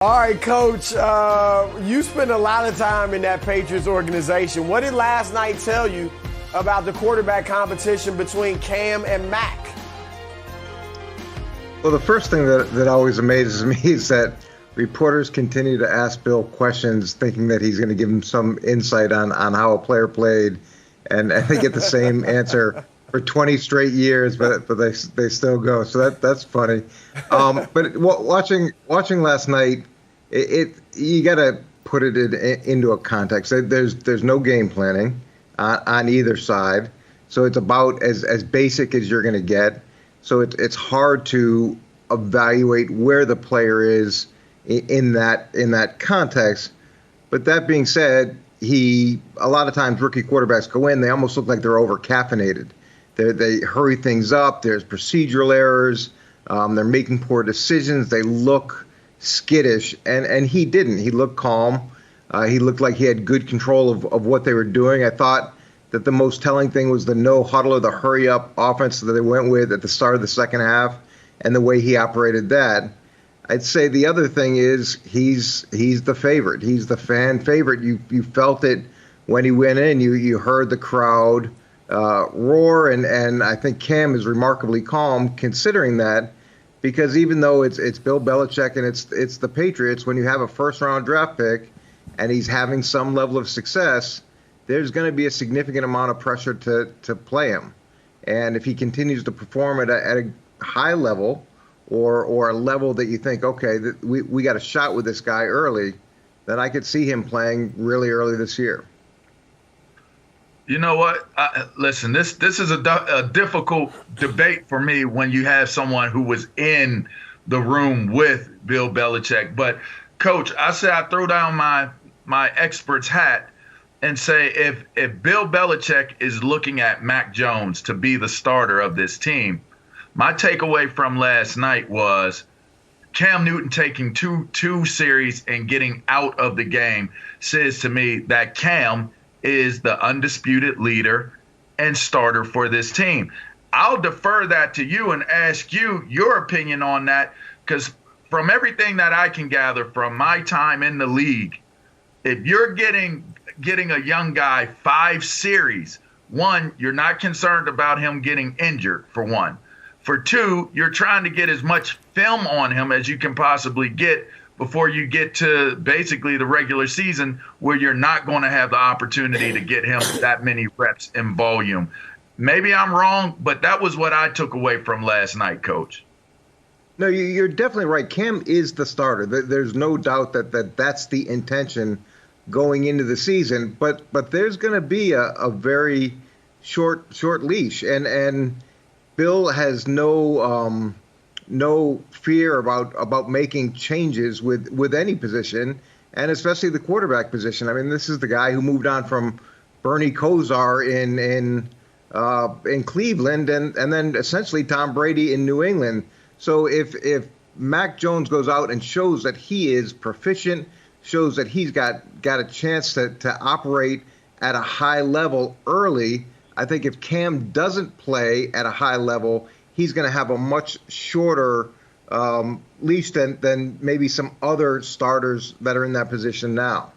All right, Coach, you spent a lot of time in that Patriots organization. What did last night tell you about the quarterback competition between Cam and Mac? Well, the first thing that always amazes me is that reporters continue to ask Bill questions thinking that he's going to give them some insight on how a player played, and they get the same answer for 20 straight years, but they still go. So that's funny. But watching last night, you got to put it into a context. There's no game planning on either side, so it's about as basic as you're going to get. So it's hard to evaluate where the player is in that context. But that being said, a lot of times rookie quarterbacks go in, they almost look like they're over caffeinated. They hurry things up. There's procedural errors. They're making poor decisions. They look skittish, and he didn't. He looked calm. He looked like he had good control of what they were doing. I thought that the most telling thing was the no huddle or the hurry up offense that they went with at the start of the second half, and the way he operated that. I'd say the other thing is he's the favorite. He's the fan favorite. You felt it when he went in. You heard the crowd roar, and I think Cam is remarkably calm considering that, because even though it's Bill Belichick and it's the Patriots, when you have a first-round draft pick and he's having some level of success, there's going to be a significant amount of pressure to play him. And if he continues to perform at a high level or a level that you think, okay, we got a shot with this guy early, then I could see him playing really early this year. You know what? Listen, this is a difficult debate for me when you have someone who was in the room with Bill Belichick. But, Coach, I say I throw down my expert's hat and say if Bill Belichick is looking at Mac Jones to be the starter of this team, my takeaway from last night was Cam Newton taking two series and getting out of the game says to me that Cam is the undisputed leader and starter for this team. I'll defer that to you and ask you your opinion on that, because from everything that I can gather from my time in the league, if you're getting a young guy 5 series, one, you're not concerned about him getting injured, for one. For two, you're trying to get as much film on him as you can possibly get before you get to basically the regular season, where you're not going to have the opportunity to get him that many reps in volume. Maybe I'm wrong, but that was what I took away from last night, Coach. No, you're definitely right. Cam is the starter. There's no doubt that's the intention going into the season. But there's going to be a very short leash, and Bill has no fear about making changes with any position, and especially the quarterback position. I mean, this is the guy who moved on from Bernie Kosar in Cleveland, and then essentially Tom Brady in New England. So if Mac Jones goes out and shows that he is proficient, shows that he's got a chance to operate at a high level early, I think if Cam doesn't play at a high level, he's going to have a much shorter leash than maybe some other starters that are in that position now.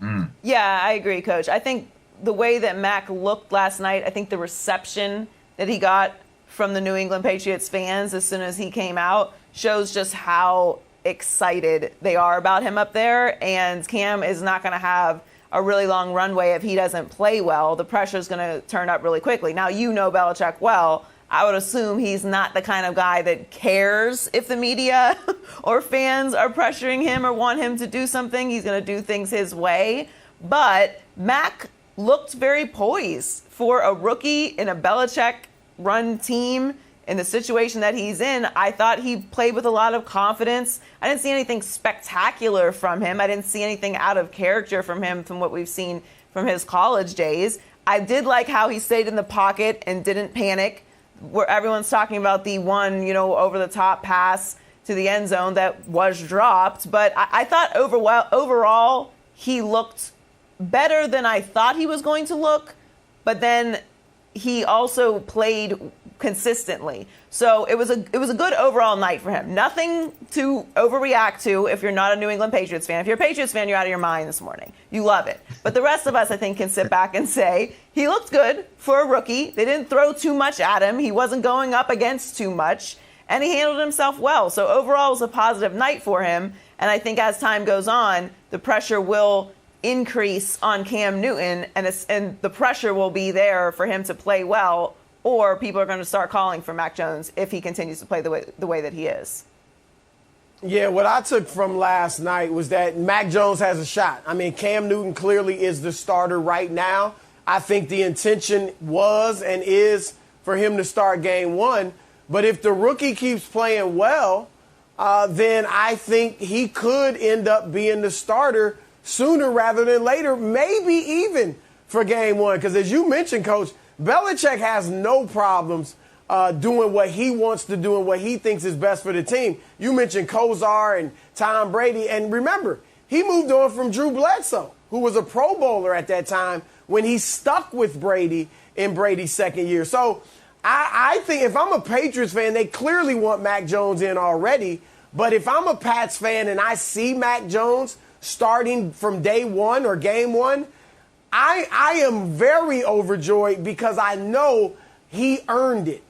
Mm. Yeah, I agree, Coach. I think the way that Mac looked last night, I think the reception that he got from the New England Patriots fans as soon as he came out shows just how excited they are about him up there. And Cam is not going to have a really long runway if he doesn't play well. The pressure is going to turn up really quickly. Now, you know Belichick well. I would assume he's not the kind of guy that cares if the media or fans are pressuring him or want him to do something. He's going to do things his way. But Mac looked very poised for a rookie in a Belichick-run team in the situation that he's in. I thought he played with a lot of confidence. I didn't see anything spectacular from him. I didn't see anything out of character from him from what we've seen from his college days. I did like how he stayed in the pocket and didn't panic, where everyone's talking about the one, over-the-top pass to the end zone that was dropped. But I thought overall he looked better than I thought he was going to look. But then he also played consistently. So it was a good overall night for him. Nothing to overreact to if you're not a New England Patriots fan. If you're a Patriots fan, you're out of your mind this morning. You love it. But the rest of us, I think, can sit back and say he looked good for a rookie. They didn't throw too much at him. He wasn't going up against too much. And he handled himself well. So overall, it was a positive night for him. And I think as time goes on, the pressure will increase on Cam Newton, and the pressure will be there for him to play well, or people are going to start calling for Mac Jones if he continues to play the way that he is. Yeah, what I took from last night was that Mac Jones has a shot. I mean, Cam Newton clearly is the starter right now. I think the intention was and is for him to start game one. But if the rookie keeps playing well, then I think he could end up being the starter sooner rather than later, maybe even for game one. Because as you mentioned, Coach, Belichick has no problems doing what he wants to do and what he thinks is best for the team. You mentioned Kosar and Tom Brady. And remember, he moved on from Drew Bledsoe, who was a Pro Bowler at that time when he stuck with Brady in Brady's second year. So I think if I'm a Patriots fan, they clearly want Mac Jones in already. But if I'm a Pats fan and I see Mac Jones starting from day one or game one, I am very overjoyed because I know he earned it.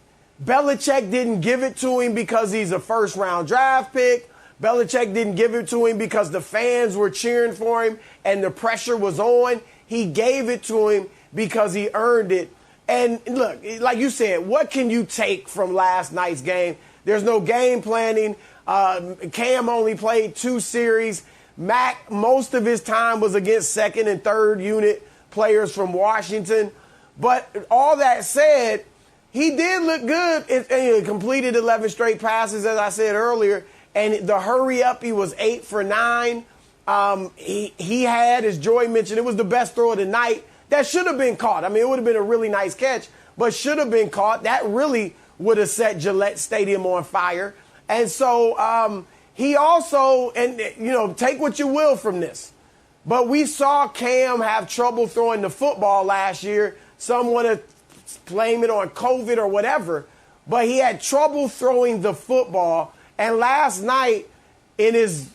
Belichick didn't give it to him because he's a first-round draft pick. Belichick didn't give it to him because the fans were cheering for him and the pressure was on. He gave it to him because he earned it. And look, like you said, what can you take from last night's game? There's no game planning. Cam only played 2 series. Mac, most of his time was against second and third unit players from Washington. But all that said, he did look good and he completed 11 straight passes, as I said earlier. And the hurry up, he was 8 for 9. He had, as Joy mentioned, it was the best throw of the night. That should have been caught. I mean, it would have been a really nice catch, but should have been caught. That really would have set Gillette Stadium on fire. And so he also, and you know, take what you will from this, but we saw Cam have trouble throwing the football last year. Some want to blame it on COVID or whatever, but he had trouble throwing the football. And last night, in his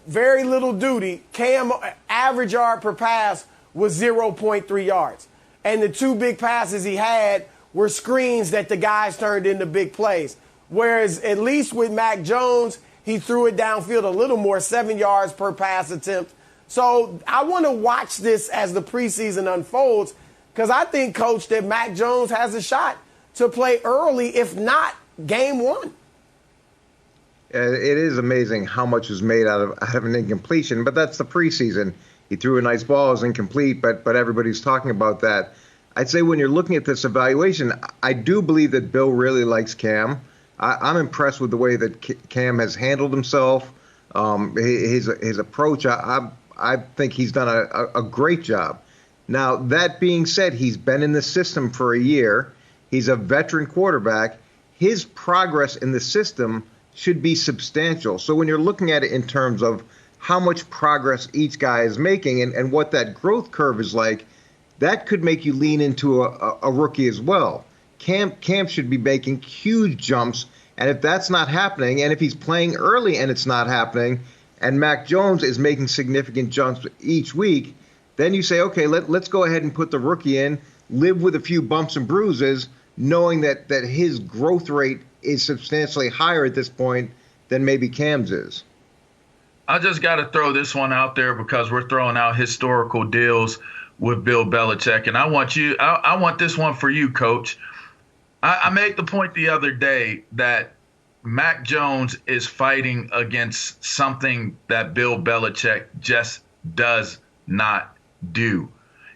very little duty, Cam average yard per pass was 0.3 yards. And the 2 big passes he had were screens that the guys turned into big plays. Whereas at least with Mac Jones, he threw it downfield a little more, 7 yards per pass attempt. So I want to watch this as the preseason unfolds because I think, Coach, that Mac Jones has a shot to play early, if not game one. It is amazing how much was made out of an incompletion, but that's the preseason. He threw a nice ball, it was incomplete, but everybody's talking about that. I'd say when you're looking at this evaluation, I do believe that Bill really likes Cam. I'm impressed with the way that Cam has handled himself, his approach. I think he's done a great job. Now, that being said, he's been in the system for a year. He's a veteran quarterback. His progress in the system should be substantial. So when you're looking at it in terms of how much progress each guy is making and what that growth curve is like, that could make you lean into a rookie as well. Cam should be making huge jumps, and if that's not happening, and if he's playing early and it's not happening, and Mac Jones is making significant jumps each week, then you say, okay, let's go ahead and put the rookie in, live with a few bumps and bruises, knowing that his growth rate is substantially higher at this point than maybe Cam's is. I just got to throw this one out there because we're throwing out historical deals with Bill Belichick. And I want this one for you, Coach. I made the point the other day that Mac Jones is fighting against something that Bill Belichick just does not do.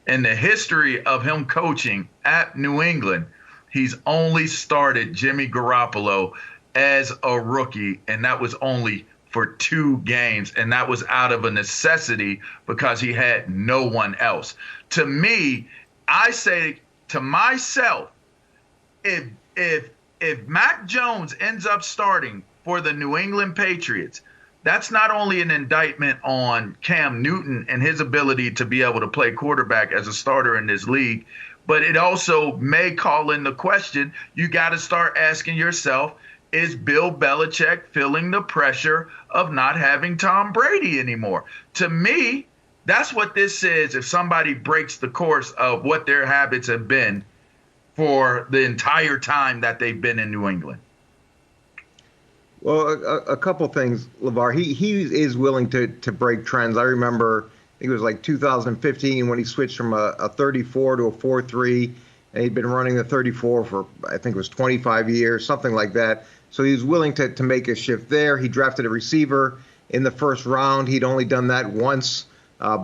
In the history of him coaching at New England, he's only started Jimmy Garoppolo as a rookie, and that was only for 2 games, and that was out of a necessity because he had no one else. To me, I say to myself, if Mac Jones ends up starting for the New England Patriots, that's not only an indictment on Cam Newton and his ability to be able to play quarterback as a starter in this league, but it also may call into question. You got to start asking yourself, is Bill Belichick feeling the pressure of not having Tom Brady anymore? To me, that's what this says if somebody breaks the course of what their habits have been for the entire time that they've been in New England. Well, a couple things, LaVar. He is willing to break trends. I remember, I think it was like 2015 when he switched from a 34 to a 4-3, and he'd been running the 34 for, I think it was 25 years, something like that. So he was willing to make a shift there. He drafted a receiver in the first round. He'd only done that once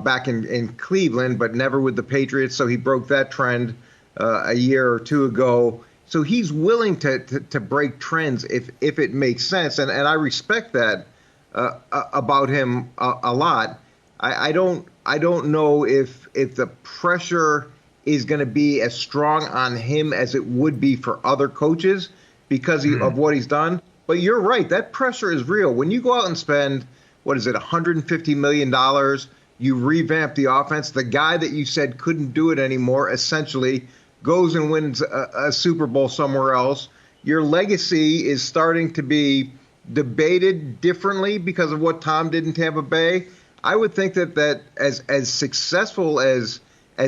back in Cleveland, but never with the Patriots. So he broke that trend a year or two ago. So he's willing to break trends if it makes sense, and I respect that about him a lot. I don't know if the pressure is going to be as strong on him as it would be for other coaches because of what he's done. But you're right, that pressure is real. When you go out and spend, what is it, $150 million, you revamp the offense. The guy that you said couldn't do it anymore essentially goes and wins a Super Bowl somewhere else. Your legacy is starting to be debated differently because of what Tom did in Tampa Bay. I would think that as successful as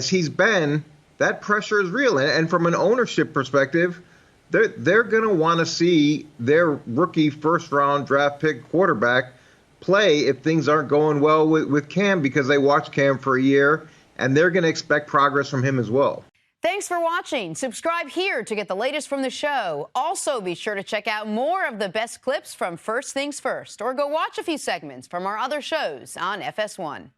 he's been, that pressure is real. And from an ownership perspective, they're going to want to see their rookie first-round draft pick quarterback play if things aren't going well with Cam, because they watched Cam for a year, and they're going to expect progress from him as well. Thanks for watching. Subscribe here to get the latest from the show. Also, be sure to check out more of the best clips from First Things First, or go watch a few segments from our other shows on FS1.